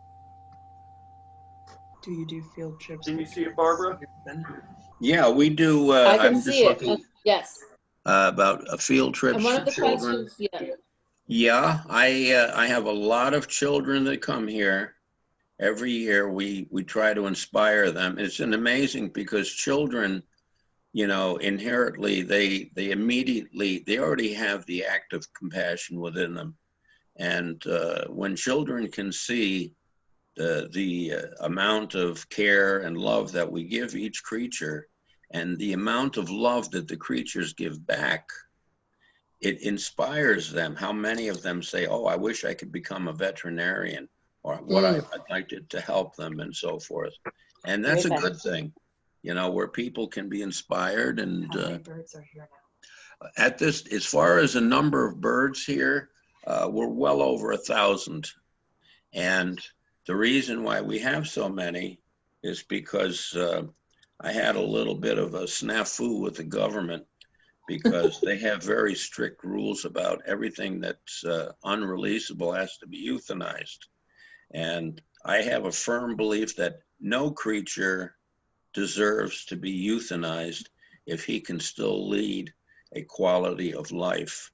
Do you do field trips? Can you see it, Barbara? yeah, we do. I can I'm see just it. looking Yes. about a field trips And one for of the children. questions, yeah. Yeah, I have a lot of children that come here. Every year we try to inspire them. It's an amazing because children, you know, inherently they already have the act of compassion within them. And when children can see the amount of care and love that we give each creature and the amount of love that the creatures give back, it inspires them. How many of them say, oh, I wish I could become a veterinarian, or what I'd like to help them and so forth. And that's a good thing, you know, where people can be inspired. And How many birds are here now? at this, as far as a number of birds here, we're well over 1,000. And the reason why we have so many is because I had a little bit of a snafu with the government, because they have very strict rules about everything that's unreleasable has to be euthanized. And I have a firm belief that no creature deserves to be euthanized if he can still lead a quality of life.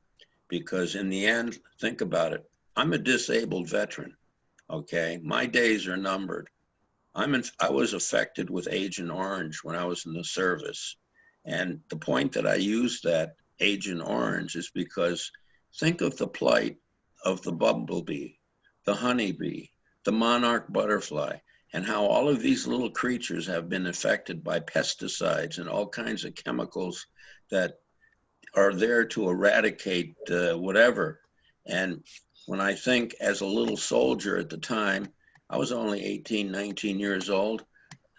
Because in the end, think about it, I'm a disabled veteran, okay? My days are numbered. I was affected with Agent Orange when I was in the service. And the point that I use that Agent Orange is because think of the plight of the bumblebee, the honeybee, the monarch butterfly, and how all of these little creatures have been affected by pesticides and all kinds of chemicals that are there to eradicate whatever. And when I think as a little soldier at the time, I was only 18, 19 years old,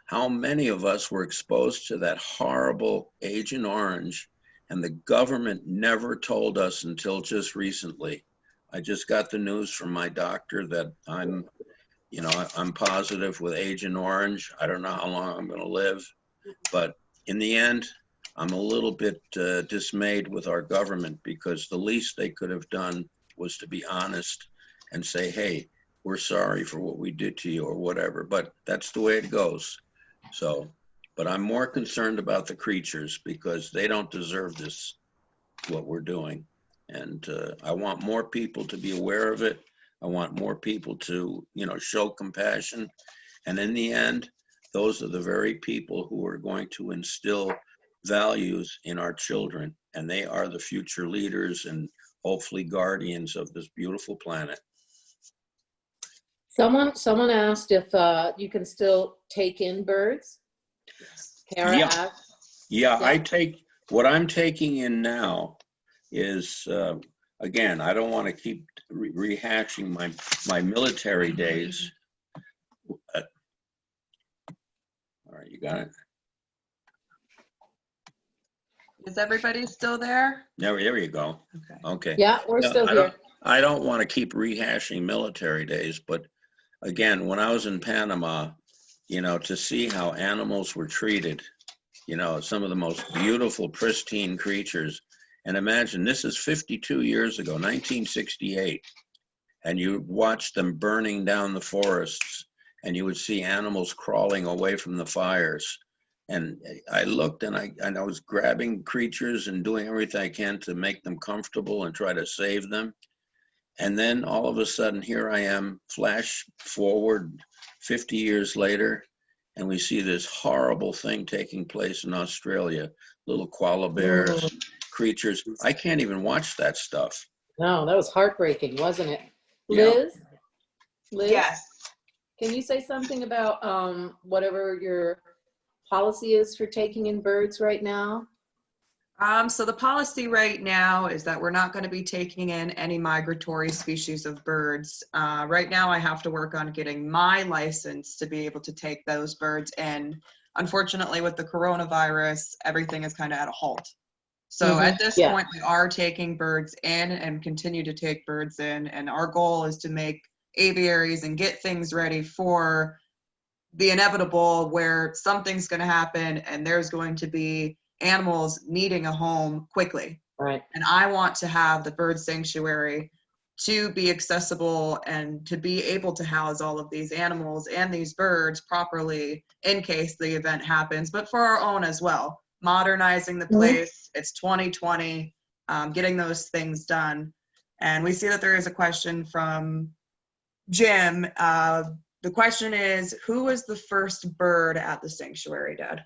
how many of us were exposed to that horrible Agent Orange, and the government never told us until just recently. I just got the news from my doctor that I'm positive with Agent Orange. I don't know how long I'm going to live, but in the end, I'm a little bit dismayed with our government, because the least they could have done was to be honest and say, hey, we're sorry for what we did to you or whatever, but that's the way it goes. So, but I'm more concerned about the creatures because they don't deserve this, what we're doing. And I want more people to be aware of it. I want more people to, you know, show compassion. And in the end, those are the very people who are going to instill values in our children. And they are the future leaders and hopefully guardians of this beautiful planet. Someone asked if you can still take in birds. Kara asked. Yeah, what I'm taking in now is, again, I don't want to keep rehashing my military days. All right, you got it? Is everybody still there? There you go. Okay. Yeah, we're still here. I don't want to keep rehashing military days, but again, when I was in Panama, you know, to see how animals were treated, you know, some of the most beautiful, pristine creatures. And imagine, this is 52 years ago, 1968, and you watch them burning down the forests, and you would see animals crawling away from the fires. And I looked, and I was grabbing creatures and doing everything I can to make them comfortable and try to save them. And then all of a sudden, here I am, flash forward 50 years later, and we see this horrible thing taking place in Australia, little koala bears, creatures. I can't even watch that stuff. No, that was heartbreaking, wasn't it? Yeah. Liz, Yes. can you say something about whatever your policy is for taking in birds right now? So the policy right now is that we're not going to be taking in any migratory species of birds. Right now, I have to work on getting my license to be able to take those birds in. Unfortunately, with the coronavirus, everything is kind of at a halt. So at this point, we are taking birds in and continue to take birds in. And our goal is to make aviaries and get things ready for the inevitable where something's going to happen and there's going to be animals needing a home quickly. Right. And I want to have the bird sanctuary to be accessible and to be able to house all of these animals and these birds properly in case the event happens, but for our own as well. Modernizing the place. It's 2020, getting those things done. And we see that there is a question from Jim. The question is, who was the first bird at the sanctuary, Dad?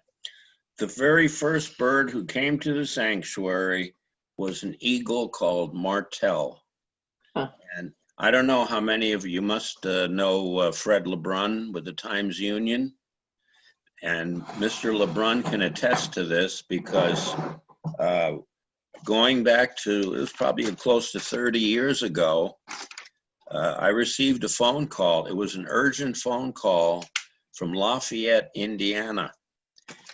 The very first bird who came to the sanctuary was an eagle called Martel. Huh. And I don't know how many of you must know Fred LeBrun with the Times-Union. And Mr. LeBrun can attest to this because going back to, it was probably close to 30 years ago, I received a phone call. It was an urgent phone call from Lafayette, Indiana.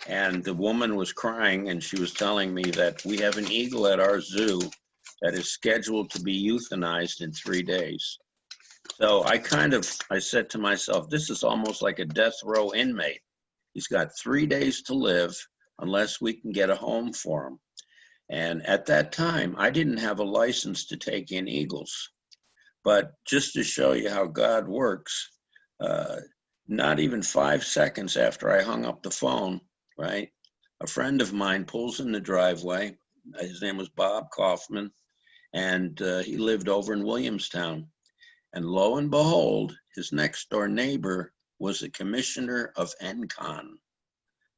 And the woman was crying and she was telling me that we have an eagle at our zoo that is scheduled to be euthanized in 3 days. So I said to myself, this is almost like a death row inmate. He's got 3 days to live unless we can get a home for him. And at that time, I didn't have a license to take in eagles. But just to show you how God works, not even 5 seconds after I hung up the phone, right, a friend of mine pulls in the driveway. His name was Bob Kaufman, and he lived over in Williamstown. And lo and behold, his next door neighbor was the commissioner of NCON,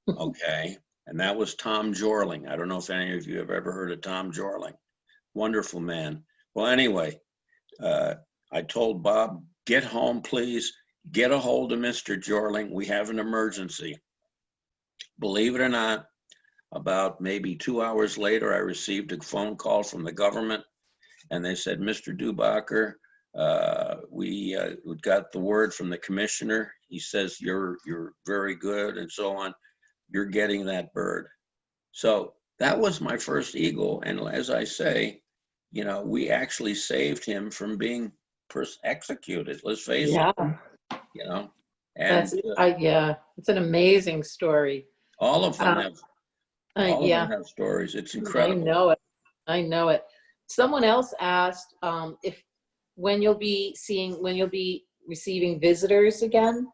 okay? And that was Tom Jorling. I don't know if any of you have ever heard of Tom Jorling. Wonderful man. Well, anyway, I told Bob, get home, please. Get a hold of Mr. Jorling. We have an emergency. Believe it or not, about maybe 2 hours later, I received a phone call from the government, and they said, Mr. Dubacher, we got the word from the commissioner. He says, you're very good and so on. You're getting that bird. So that was my first eagle. And as I say, you know, we actually saved him from being executed. Let's face it, you know. And it's an amazing story. all of them have stories. It's incredible. I know it. Someone else asked when you'll be receiving visitors again.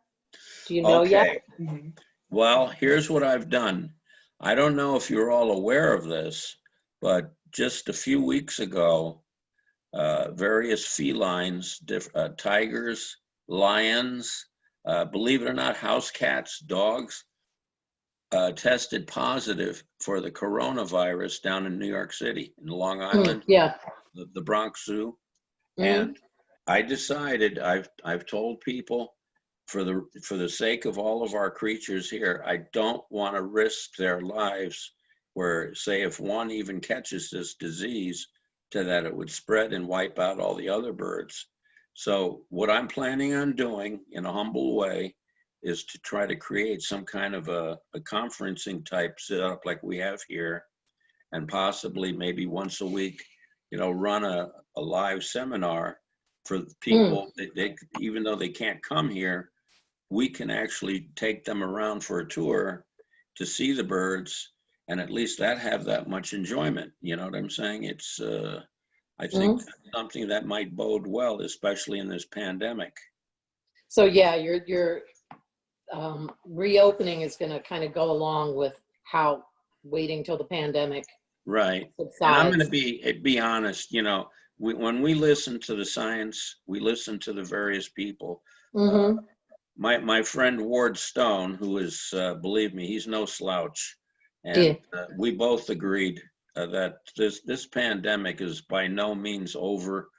Do you know yet? Mm-hmm. Well, here's what I've done. I don't know if you're all aware of this, but just a few weeks ago, various felines, tigers, lions, believe it or not, house cats, dogs, tested positive for the coronavirus down in New York City, in Long Island, the Bronx Zoo. And I decided, I've told people, for the sake of all of our creatures here, I don't want to risk their lives where, say, if one even catches this disease, to that it would spread and wipe out all the other birds. So what I'm planning on doing in a humble way is to try to create some kind of a conferencing type setup like we have here, and possibly maybe once a week, you know, run a live seminar for people that they, even though they can't come here, we can actually take them around for a tour to see the birds, and at least have that much enjoyment. You know what I'm saying? It's, I think something that might bode well, especially in this pandemic. So yeah, your reopening is going to kind of go along with how waiting till the pandemic subsides. And I'm going to be honest, you know, when we listen to the science, we listen to the various people. my friend Ward Stone, who is, believe me, he's no slouch. And we both agreed that this pandemic is by no means over.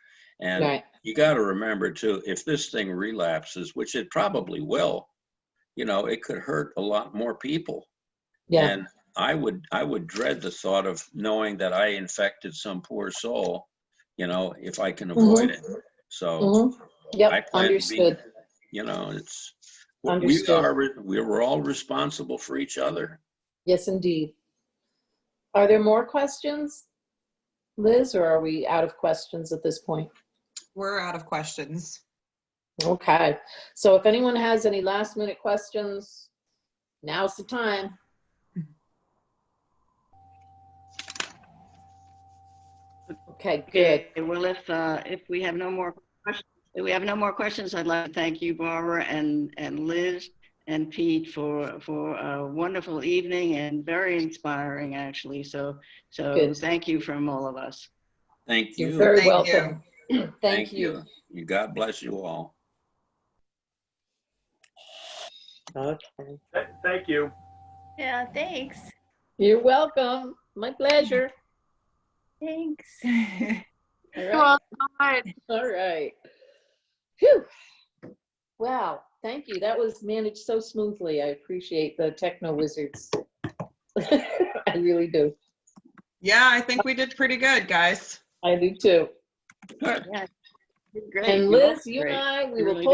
And you got to remember too, if this thing relapses, which it probably will, you know, it could hurt a lot more people. Yeah. And I would dread the thought of knowing that I infected some poor soul, you know, if I can avoid it. So Yep, I plan understood. to be, you know, it's, Understood. we're all responsible for each other. Yes, indeed. Are there more questions, Liz, or are we out of questions at this point? We're out of questions. Okay. So if anyone has any last minute questions, now's the time. Okay, good. Okay, well, if we have no more questions, I'd like to thank you, Barbara and Liz and Pete for a wonderful evening and very inspiring, actually. So Good. thank you from all of us. Thank you. You're very Thank welcome. Thank you. You. God bless you all. Okay. Thank you. Yeah, thanks. You're welcome. My pleasure. Thanks. All right. All right. Phew. Wow. Thank you. That was managed so smoothly. I appreciate the techno wizards. I really do. Yeah, I think we did pretty good, guys. I do too. Yeah, great. And You all Liz, you great. and I, we You will really pull